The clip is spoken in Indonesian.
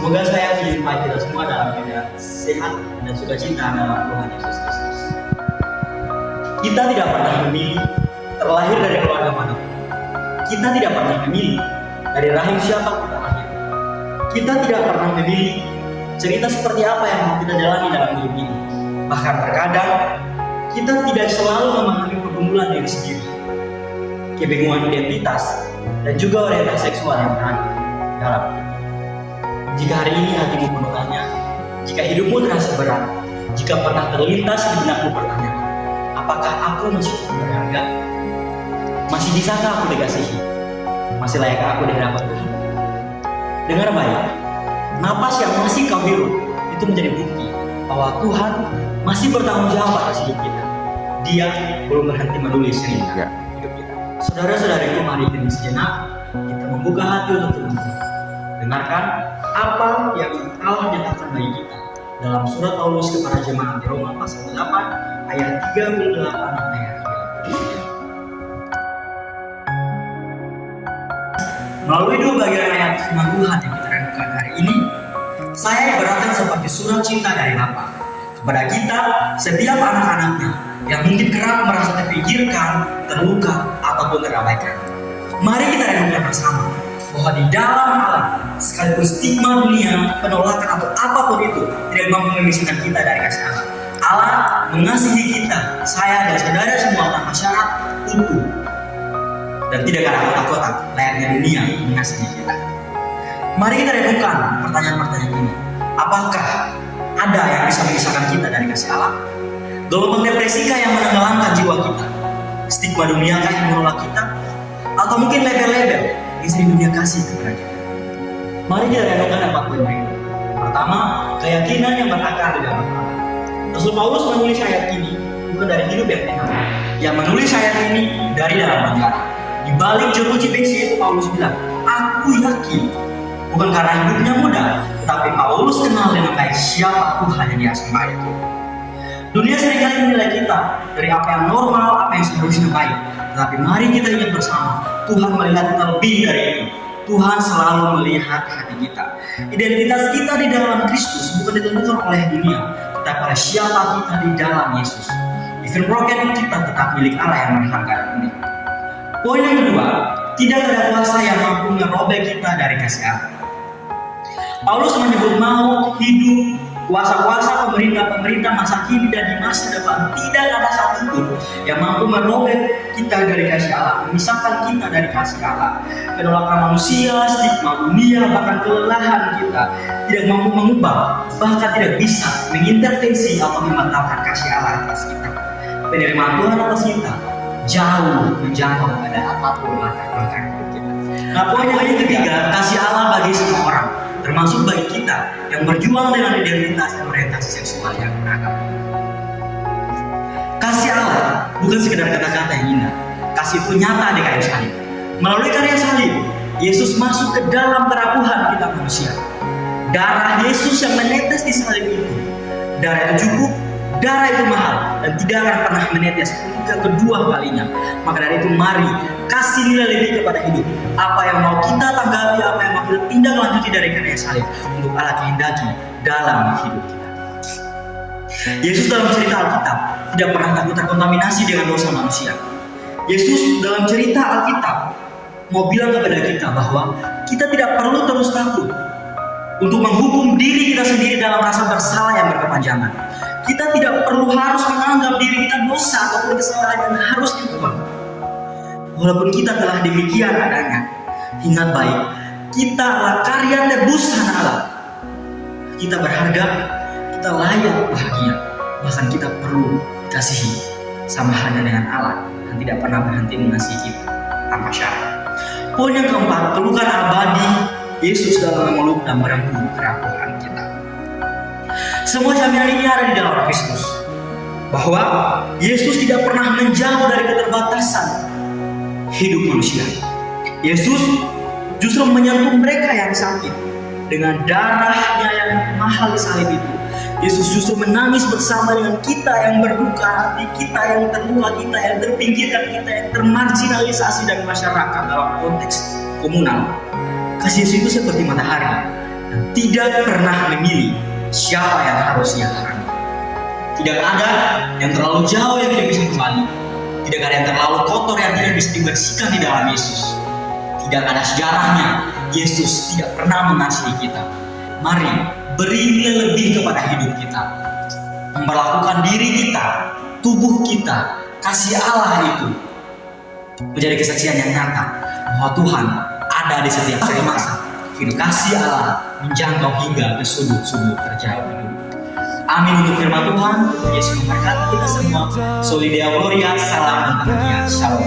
Semoga saya menjumpai kita semua dalam keadaan sehat dan sukacita dalam Tuhan Yesus Kristus. Kita tidak pernah memilih terlahir dari keluarga mana. Kita tidak pernah memilih dari rahim siapa kita lahir. Kita tidak pernah memilih cerita seperti apa yang mau kita jalani dalam hidup ini. Bahkan terkadang kita tidak selalu memahami pergumulan diri sendiri, kebingungan identitas, dan juga orientasi seksual yang berada dalam hidup. Jika hari ini hatimu penuh tanya, jika hidupmu terasa berat, jika pernah terlintas di benakmu pertanyaan, apakah aku masih cukup berharga? Masih bisakah aku dikasihi? Masih layakkah aku di hadapan Tuhan? Dengar baik, napas yang masih kau hirup itu menjadi bukti bahwa Tuhan masih bertanggung jawab atas hidup kita. Dia belum berhenti menulis cerita hidup kita. Saudara-saudariku, mari kita sejenak kita membuka hati untuk Tuhan. Dengarkan apa yang Allah nyatakan bagi kita dalam surat Paulus kepada jemaat di Roma pasal 8 ayat 38 sampai ayat 39. Melalui dua bagian ayat firman Tuhan yang kita renungkan hari ini, saya ibaratkan seperti surat cinta dari Bapa kepada kita setiap anak-anaknya yang mungkin kerap merasa terpinggirkan, terluka ataupun terabaikan. Mari kita renungkan bersama bahwa di dalam Allah, sekalipun stigma dunia, penolakan atau apapun itu tidak mampu memisahkan kita dari kasih Allah. Allah mengasihi kita, saya dan saudara semua tanpa syarat, utuh, dan tidak ada kotak-kotak layaknya dunia mengasihi kita. Mari kita renungkan pertanyaan-pertanyaan ini. Apakah ada yang bisa memisahkan kita dari kasih Allah? Gelombang depresikah yang menenggelamkan jiwa kita? Stigma duniakah yang menolak kita? Atau mungkin label-label yang sering dunia kasih kepada kita? Mari kita renungkan 4 poin berikut. Pertama, keyakinan yang berakar di dalam Allah. Rasul Paulus menulis ayat ini bukan dari hidup yang tenang. Yang menulis ayat ini dari dalam penjara. Di balik jeruji besi itu Paulus bilang, aku yakin, bukan karena hidupnya mudah, tetapi Paulus kenal dengan baik siapa Tuhan yang dia sembah itu. Dunia seringkali menilai kita dari apa yang normal, apa yang seharusnya baik. Tetapi mari kita ingat bersama, Tuhan melihat kita lebih dari itu. Tuhan selalu melihat hati kita. Identitas kita di dalam Kristus bukan ditentukan oleh dunia, tetapi oleh siapa kita di dalam Yesus. Even broken, kita tetap milik Allah yang berharga dan unik. Poin yang kedua, tidak ada kuasa yang mampu merobek kita dari kasih Allah. Paulus menyebut maut, hidup, kuasa-kuasa pemerintah masa kini dan di masa depan, tidak ada satupun yang mampu merobek kita dari kasih Allah, memisahkan kita dari kasih Allah. Penolakan manusia, stigma dunia, bahkan kelelahan kita tidak mampu mengubah, bahkan tidak bisa mengintervensi atau membatalkan kasih Allah atas kita. Penerimaan Tuhan atas kita jauh menjangkau pada apapun latar belakang hidup kita. Nah, poin yang ketiga, kasih Allah bagi semua orang, termasuk bagi kita yang berjuang dengan identitas dan orientasi seksual yang beragam. Kasih Allah bukan sekedar kata-kata yang indah. Kasih itu nyata di kayu salib. Melalui karya salib, Yesus masuk ke dalam kerapuhan kita manusia. Darah Yesus yang menetes di salib itu, darah itu cukup, darah itu mahal, dan tidak akan pernah menetes hingga kedua kalinya. Maka dari itu mari kasih nilai lebih kepada hidup. Apa yang mau kita tanggapi, apa yang mau kita tindak lanjuti dari karya salib untuk Allah kehendaki dalam hidup kita. Yesus dalam cerita Alkitab tidak pernah takut terkontaminasi dengan dosa manusia. Yesus dalam cerita Alkitab mau bilang kepada kita bahwa kita tidak perlu terus takut untuk menghukum diri kita sendiri dalam rasa bersalah yang berkepanjangan. Kita tidak perlu harus menganggap diri kita dosa ataupun kesalahan yang harus diubah. Walaupun kita telah demikian adanya, ingat baik, kita adalah karya tebusan Allah. Kita berharga, kita layak bahagia, bahkan kita perlu dikasihi sama halnya dengan Allah yang tidak pernah berhenti mengasihi kita tanpa syarat. Poin yang keempat, pelukan abadi Yesus dalam memeluk dan merengkuh kerapuhan kita. Semua jaminan ini ada di dalam Kristus, bahwa Yesus tidak pernah menjauh dari keterbatasan hidup manusia. Yesus justru menyentuh mereka yang sakit dengan darahnya yang mahal di salib itu. Yesus justru menangis bersama dengan kita yang berduka hati, kita yang terluka, kita yang terpinggirkan, kita yang termarginalisasi dari masyarakat dalam konteks komunal. Kasih Yesus itu seperti matahari tidak pernah memilih siapa yang harus ia hargai. Tidak ada yang terlalu jauh yang tidak bisa kembali. Tidak ada yang terlalu kotor yang tidak bisa dibersihkan di dalam Yesus. Tidak ada sejarahnya Yesus tidak pernah mengasihi kita. Mari beri nilai lebih kepada hidup kita. Memperlakukan diri kita, tubuh kita, kasih Allah itu menjadi kesaksian yang nyata bahwa Tuhan ada di setiap masa. Kasih Allah menjangkau hingga ke sudut-sudut terjauh hidup. Amin untuk firman Tuhan. Yesus memberkati kita semua. Soli Deo Gloria, salam dan shalom.